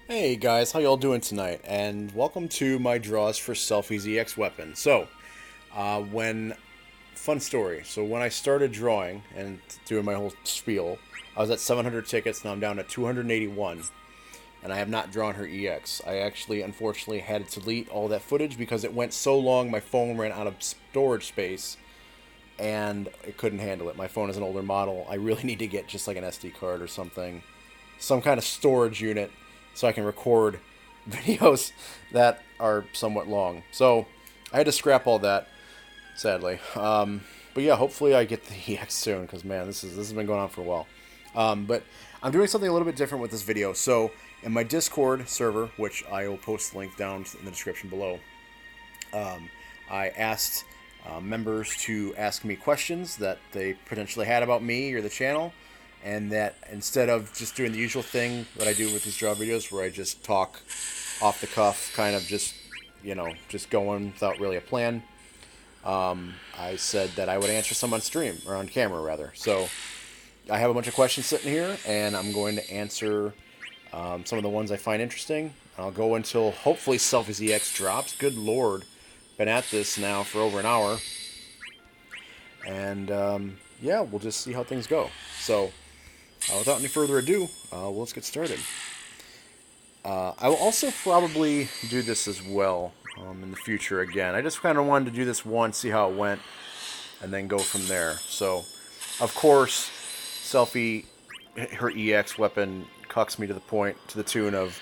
Hey guys, how y'all doing tonight? And welcome to my draws for Selphie's EX weapon. When fun story. So when I started drawing and doing my whole spiel, I was at 700 tickets. Now I'm down to 281, and I have not drawn her EX. I actually, unfortunately, had to delete all that footage because it went so long. My phone ran out of storage space, and it couldn't handle it. My phone is an older model. I really need to get just like an SD card or something, some kind of storage unit, so I can record videos that are somewhat long. So I had to scrap all that, sadly. But yeah, hopefully I get the EX soon because man, this has been going on for a while. But I'm doing something a little bit different with this video. So in my Discord server, which I will post the link down in the description below, I asked members to ask me questions that they potentially had about me or the channel, and that instead of just doing the usual thing that I do with these draw videos where I just talk off the cuff, kind of just going without really a plan, I said that I would answer some on stream, or on camera rather. So I have a bunch of questions sitting here, and I'm going to answer some of the ones I find interesting. I'll go until hopefully Selphie's EX drops. Good lord, been at this now for over an hour, and yeah, we'll just see how things go. So without any further ado, let's get started. I will also probably do this as well in the future again. I just kind of wanted to do this once, see how it went, and then go from there. So, of course, Selphie, her EX weapon cucks me to the tune of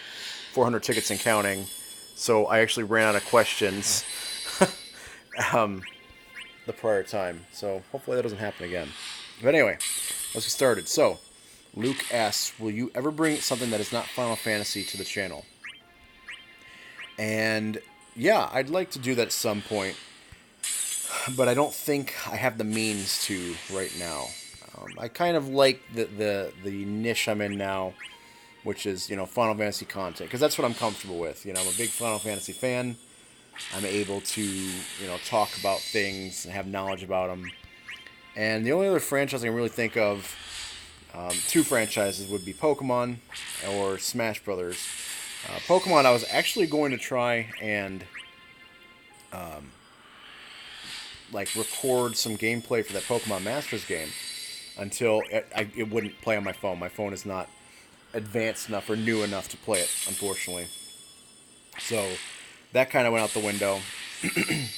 400 tickets and counting. So I actually ran out of questions um, the prior time. So hopefully that doesn't happen again. But anyway, let's get started. So, Luke asks, will you ever bring something that is not Final Fantasy to the channel? And yeah, I'd like to do that at some point, but I don't think I have the means to right now. I kind of like the niche I'm in now, which is Final Fantasy content, because that's what I'm comfortable with. I'm a big Final Fantasy fan. I'm able to talk about things and have knowledge about them. And the only other franchise I can really think of, two franchises, would be Pokemon or Smash Brothers. Pokemon, I was actually going to try and like record some gameplay for that Pokemon Masters game until it wouldn't play on my phone. My phone is not advanced enough or new enough to play it, unfortunately. So that kind of went out the window.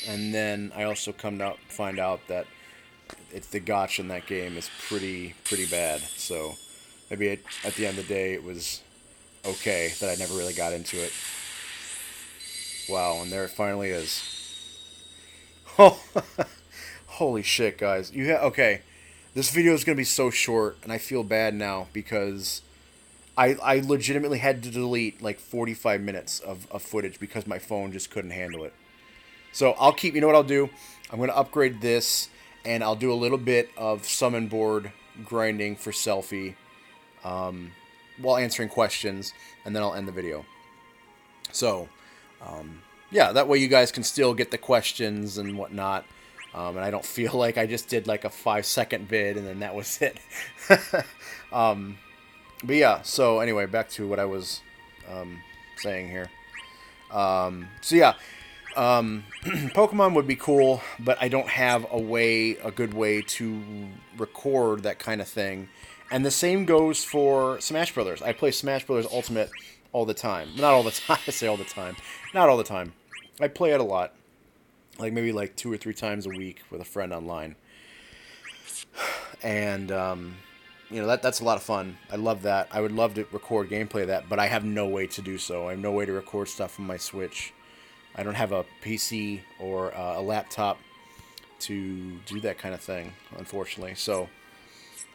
And then I also come to find out that the gotcha in that game is pretty bad. So maybe at the end of the day, it was okay that I never really got into it. Wow, and there it finally is. Oh, holy shit, guys! Okay. This video is gonna be so short, and I feel bad now because I legitimately had to delete like 45 minutes of footage because my phone just couldn't handle it. So I'll keep. You know what I'll do? I'm gonna upgrade this, and I'll do a little bit of summon board grinding for Selphie, while answering questions, and then I'll end the video. So, yeah, that way you guys can still get the questions and whatnot. And I don't feel like I just did like a 5-second vid and then that was it. But yeah, so anyway, back to what I was saying here. So yeah, Pokemon would be cool, but I don't have a good way to record that kind of thing. And the same goes for Smash Brothers. I play Smash Brothers Ultimate all the time. Not all the time. I say all the time. Not all the time. I play it a lot. Like maybe like 2 or 3 times a week with a friend online. And that's a lot of fun. I love that. I would love to record gameplay of that, but I have no way to do so. I have no way to record stuff from my Switch. I don't have a PC or a laptop to do that kind of thing, unfortunately. So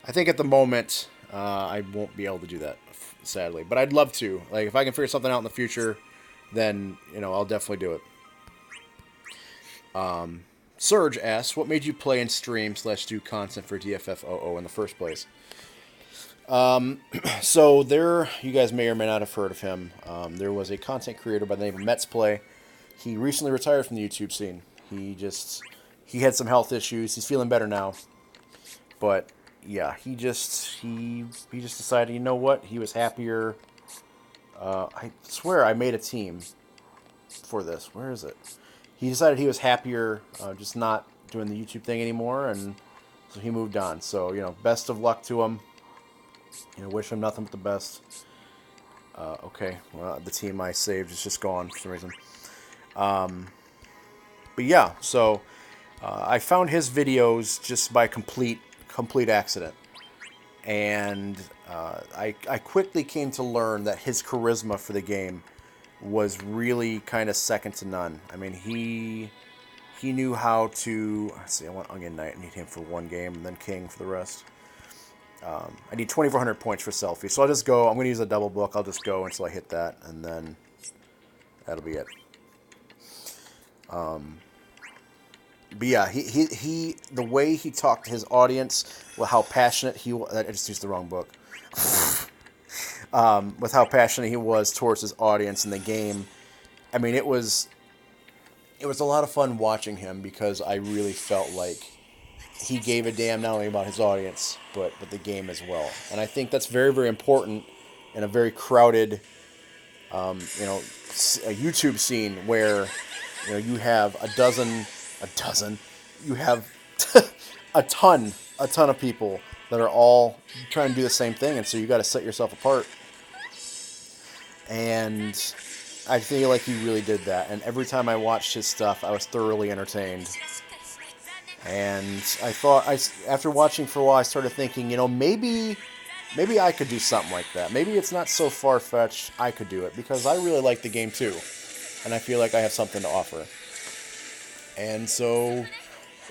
I think at the moment I won't be able to do that, sadly. But I'd love to. Like if I can figure something out in the future, then I'll definitely do it. Surge asks, what made you play and stream/do content for DFFOO in the first place? So there, you guys may or may not have heard of him. There was a content creator by the name of Mets Play. He recently retired from the YouTube scene. He had some health issues. He's feeling better now, but yeah, he just decided, you know what? He was happier I swear I made a team for this. Where is it? He decided he was happier just not doing the YouTube thing anymore, and so he moved on. So, best of luck to him. Wish him nothing but the best. Okay, well, the team I saved is just gone for some reason. But yeah, so I found his videos just by complete accident. And I quickly came to learn that his charisma for the game was really kind of second to none. I mean, he knew how to... Let's see, I want Onion Knight. I need him for one game, and then King for the rest. I need 2,400 points for Selphie. So I'll just go... I'm going to use a double book. I'll just go until I hit that, and then that'll be it. But yeah, he the way he talked to his audience, with how passionate he was... I just used the wrong book. With how passionate he was towards his audience in the game. I mean, it was a lot of fun watching him, because I really felt like he gave a damn not only about his audience, but the game as well. And I think that's very, very important in a very crowded, a YouTube scene where, you have a dozen, you have a ton of people that are all trying to do the same thing, and so you got to set yourself apart. And I feel like he really did that. And every time I watched his stuff, I was thoroughly entertained. And I thought, after watching for a while, I started thinking, maybe I could do something like that. Maybe it's not so far-fetched. I could do it, because I really like the game too, and I feel like I have something to offer. And so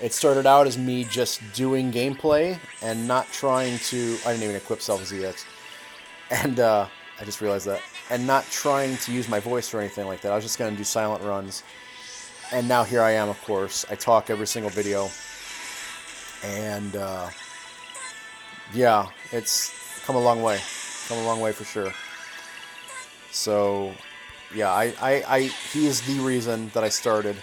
it started out as me just doing gameplay and not trying to... I didn't even equip Selphie EX. And I just realized that. And not trying to use my voice or anything like that. I was just going to do silent runs. And now here I am, of course. I talk every single video. And yeah, it's come a long way. Come a long way for sure. So yeah, he is the reason that I started.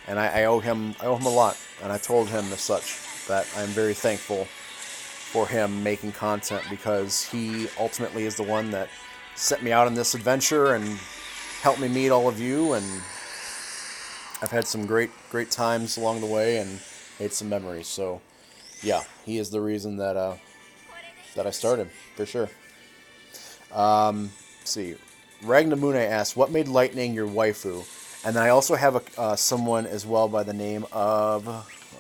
And I owe him a lot. And I told him as such that I'm very thankful for him making content, because he ultimately is the one that set me out on this adventure and helped me meet all of you, and I've had some great times along the way and made some memories. So yeah, he is the reason that I started, for sure. Let's see, Ragnamune asks, what made Lightning your waifu? And then I also have someone as well by the name of...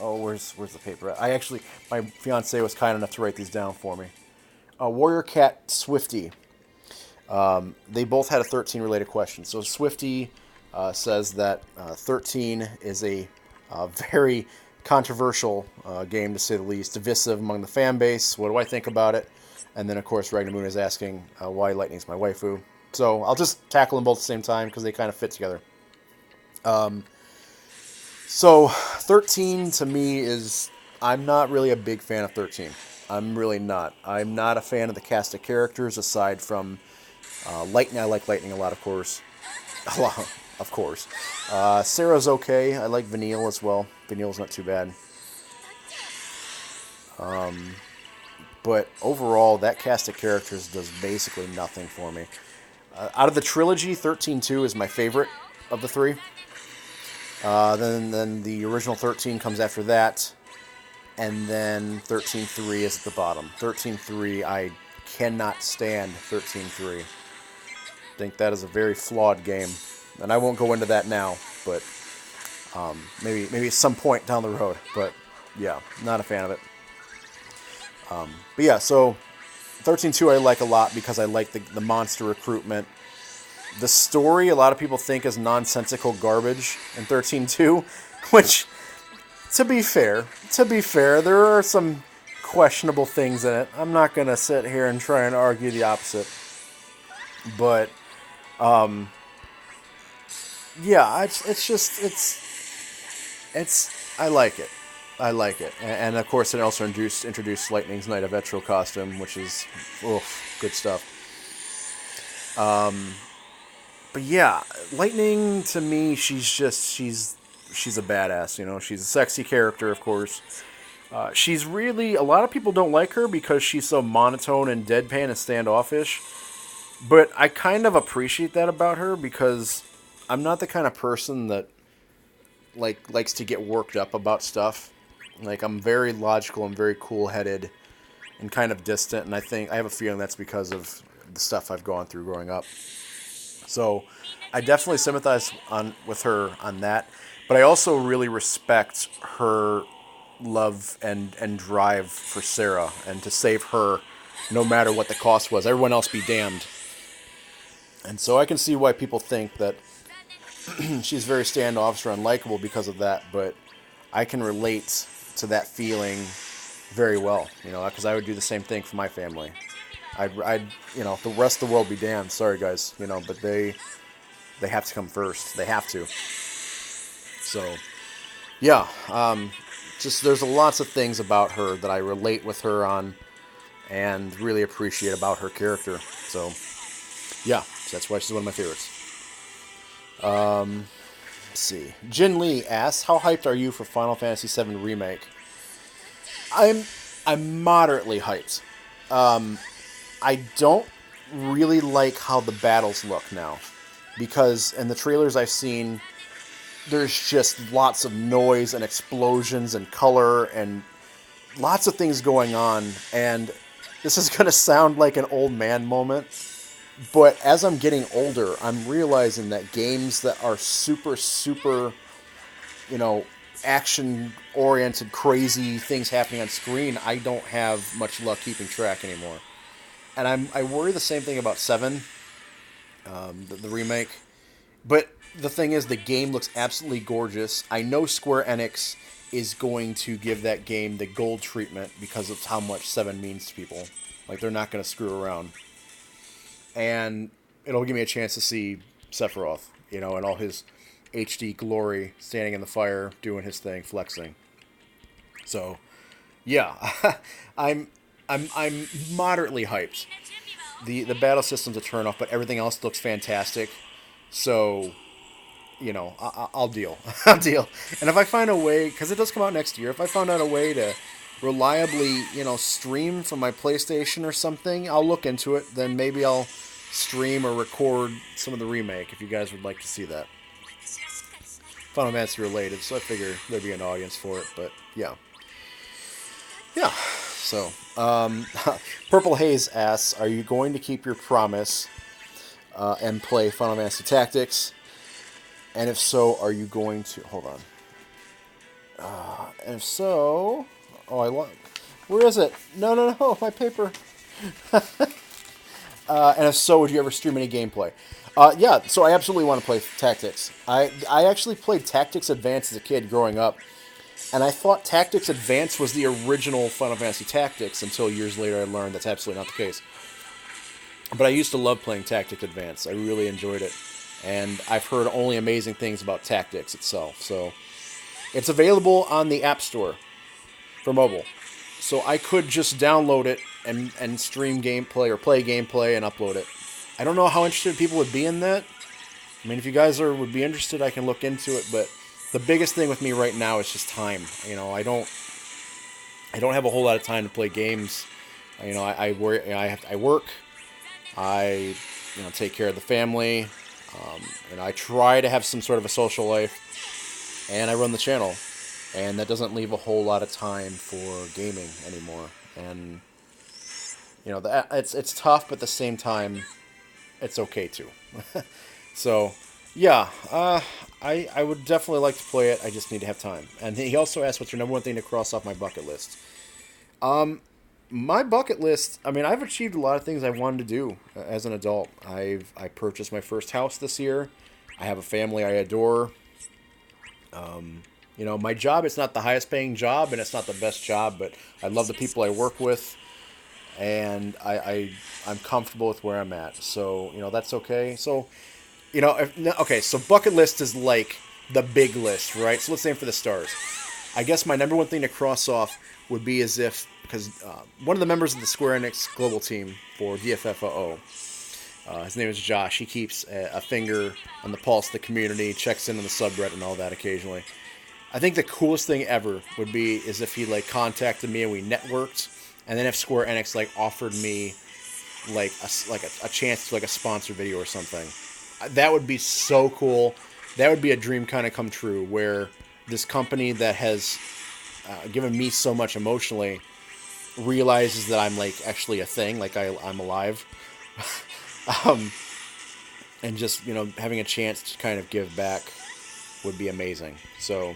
Oh, where's the paper at? My fiance was kind enough to write these down for me. Warrior Cat Swifty. They both had a 13 related question. So Swifty says that 13 is a very controversial game, to say the least, divisive among the fan base. What do I think about it? And then, of course, Ragnamune is asking why Lightning's my waifu. So I'll just tackle them both at the same time, because they kind of fit together. So 13 to me is... I'm not really a big fan of 13. I'm really not. I'm not a fan of the cast of characters, aside from Lightning. I like Lightning a lot, of course. A lot, of course. Sarah's okay. I like Vanille as well. Vanille's not too bad. But overall, that cast of characters does basically nothing for me. Out of the trilogy, 13-2 is my favorite of the three. Then the original 13 comes after that. And then 13-3 is at the bottom. 13-3, I cannot stand 13-3. I think that is a very flawed game. And I won't go into that now, but maybe at some point down the road. But yeah, not a fan of it. But yeah, so 13-2 I like a lot, because I like the monster recruitment. The story, a lot of people think, is nonsensical garbage in 13-2, which... To be fair, there are some questionable things in it. I'm not going to sit here and try and argue the opposite. But, yeah, I like it. I like it. And of course, it also introduced Lightning's Knight of Etro costume, which is, good stuff. But yeah, Lightning, to me, she's a badass, She's a sexy character, of course. She's really... A lot of people don't like her because she's so monotone and deadpan and standoffish. But I kind of appreciate that about her because I'm not the kind of person that likes to get worked up about stuff. Like I'm very logical and very cool-headed and kind of distant, and I have a feeling that's because of the stuff I've gone through growing up. So I definitely sympathize with her on that, but I also really respect her love and drive for Sarah and to save her no matter what the cost was. Everyone else be damned. And so I can see why people think that she's very standoffish or unlikable because of that, but I can relate to that feeling very well, because I would do the same thing for my family. The rest of the world be damned. Sorry, guys, but they have to come first. They have to. So, yeah, just there's lots of things about her that I relate with her on, and really appreciate about her character. So, yeah, so that's why she's one of my favorites. Let's see. Jin Lee asks, "How hyped are you for Final Fantasy VII Remake?" I'm I'm moderately hyped. I don't really like how the battles look now, because in the trailers I've seen, there's just lots of noise and explosions and color and lots of things going on. And this is going to sound like an old man moment, but as I'm getting older, I'm realizing that games that are super, super, you know, action-oriented, crazy things happening on screen, I don't have much luck keeping track anymore. And I worry the same thing about 7, the remake. But the thing is, the game looks absolutely gorgeous. I know Square Enix is going to give that game the gold treatment because of how much 7 means to people. Like, they're not going to screw around. And it'll give me a chance to see Sephiroth, in all his HD glory, standing in the fire, doing his thing, flexing. So, yeah, I'm I'm moderately hyped. The battle system's a turn off, but everything else looks fantastic. So, I'll deal. I'll deal. And if I find a way, because it does come out next year, if I found out a way to reliably, stream from my PlayStation or something, I'll look into it. Then maybe I'll stream or record some of the remake if you guys would like to see that. Final Fantasy related, so I figure there'd be an audience for it. But yeah, yeah. So, Purple Haze asks, "Are you going to keep your promise and play Final Fantasy Tactics? And if so, are you going to hold on? And if so, where is it? No, my paper. And if so, would you ever stream any gameplay? Yeah, so I absolutely want to play Tactics. I actually played Tactics Advance as a kid growing up, and I thought Tactics Advance was the original Final Fantasy Tactics until years later I learned that's absolutely not the case. But I used to love playing Tactics Advance. I really enjoyed it. And I've heard only amazing things about Tactics itself. So it's available on the App Store for mobile. So I could just download it and stream gameplay or play gameplay and upload it. I don't know how interested people would be in that. I mean, if you guys would be interested, I can look into it. But the biggest thing with me right now is just time. I don't have a whole lot of time to play games. I work. I take care of the family. I try to have some sort of a social life, and I run the channel, and that doesn't leave a whole lot of time for gaming anymore. And it's tough, but at the same time, it's okay too. So, yeah, I would definitely like to play it. I just need to have time. And he also asked, "What's your number one thing to cross off my bucket list?" My bucket list, I mean, I've achieved a lot of things I wanted to do as an adult. I purchased my first house this year. I have a family I adore. My job is not the highest paying job, and it's not the best job, but I love the people I work with, and I'm comfortable with where I'm at. So, that's okay. So, okay, so bucket list is like the big list, right? So let's aim for the stars. I guess my number one thing to cross off would be because one of the members of the Square Enix Global team for DFFOO, his name is Josh. He keeps a finger on the pulse of the community, checks in on the subreddit and all that occasionally. I think the coolest thing ever would be is if he contacted me and we networked, and then if Square Enix offered me like a chance to like a sponsored video or something. That would be so cool. That would be a dream kind of come true, where this company that has given me so much emotionally realizes that I'm like actually a thing, like I'm alive, and just having a chance to kind of give back would be amazing. So,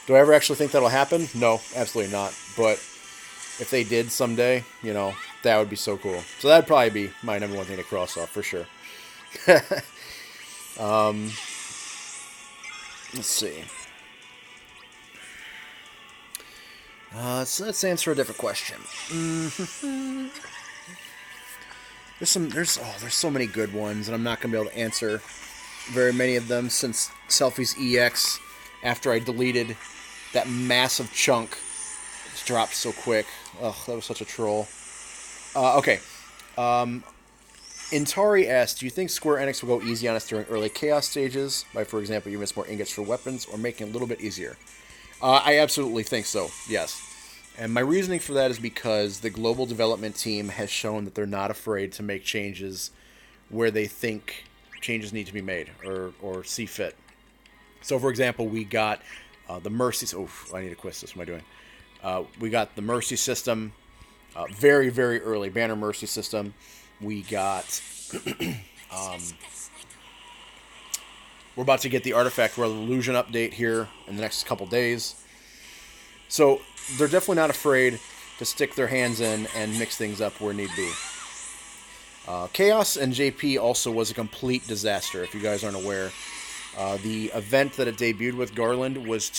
do I ever actually think that'll happen? No, absolutely not. But if they did someday, that would be so cool. So that'd probably be my number one thing to cross off for sure. Let's see. Let's answer a different question. There's so many good ones, and I'm not gonna be able to answer very many of them since Selphie EX, after I deleted that massive chunk, it's dropped so quick. Ugh, that was such a troll. Okay. Intari asks, do you think Square Enix will go easy on us during early Chaos stages, by, for example, giving us more ingots for weapons, or making it a little bit easier? I absolutely think so, yes. And my reasoning for that is because the global development team has shown that they're not afraid to make changes where they think changes need to be made or see fit. So, for example, we got the Mercy... Oh, I need to quit this. What am I doing? We got the Mercy system very, very early. Banner Mercy system. We got... we're about to get the Artifact Illusion update here in the next couple days. So they're definitely not afraid to stick their hands in and mix things up where need be. Chaos and JP also was a complete disaster, if you guys aren't aware. The event that it debuted with, Garland, was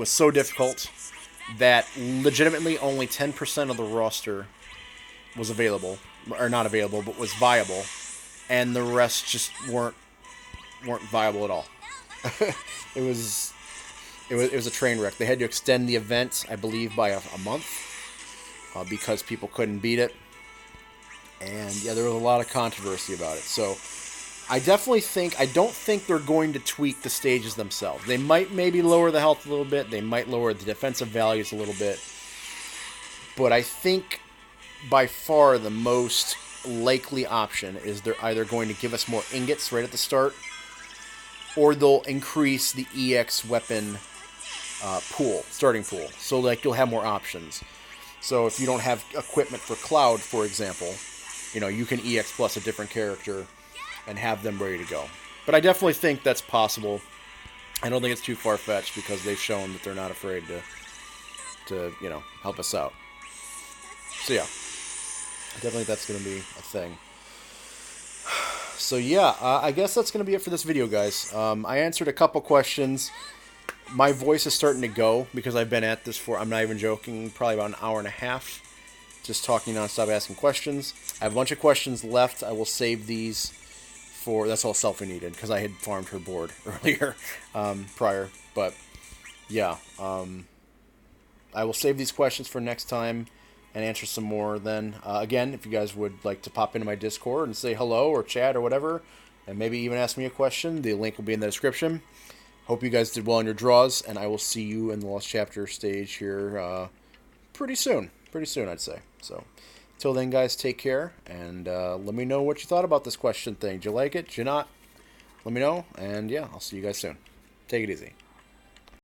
so difficult that legitimately only 10% of the roster was available, or not available, but was viable, and the rest just weren't viable at all. It was a train wreck. They had to extend the event, I believe, by a month because people couldn't beat it. And yeah, there was a lot of controversy about it. So I don't think they're going to tweak the stages themselves. They might maybe lower the health a little bit. They might lower the defensive values a little bit. But I think by far the most likely option is they're either going to give us more ingots right at the start, or they'll increase the EX weapon starting pool. So like you'll have more options. So if you don't have equipment for Cloud, for example, you can EX plus a different character and have them ready to go. But I definitely think that's possible. I don't think it's too far-fetched because they've shown that they're not afraid to help us out. So yeah, I definitely think that's going to be a thing. So yeah, I guess that's going to be it for this video, guys. I answered a couple questions. My voice is starting to go because I've been at this for, I'm not even joking, probably about an hour and a half. Just talking nonstop, asking questions. I have a bunch of questions left. I will save these for, that's all Selphie needed because I had farmed her board earlier, prior. But yeah, I will save these questions for next time and answer some more then. Again, if you guys would like to pop into my Discord and say hello or chat or whatever, and maybe even ask me a question, the link will be in the description. Hope you guys did well on your draws, and I will see you in the Lost Chapter stage here pretty soon. Pretty soon, I'd say. So, till then, guys, take care, and let me know what you thought about this question thing. Did you like it? Did you not? Let me know, and yeah, I'll see you guys soon. Take it easy.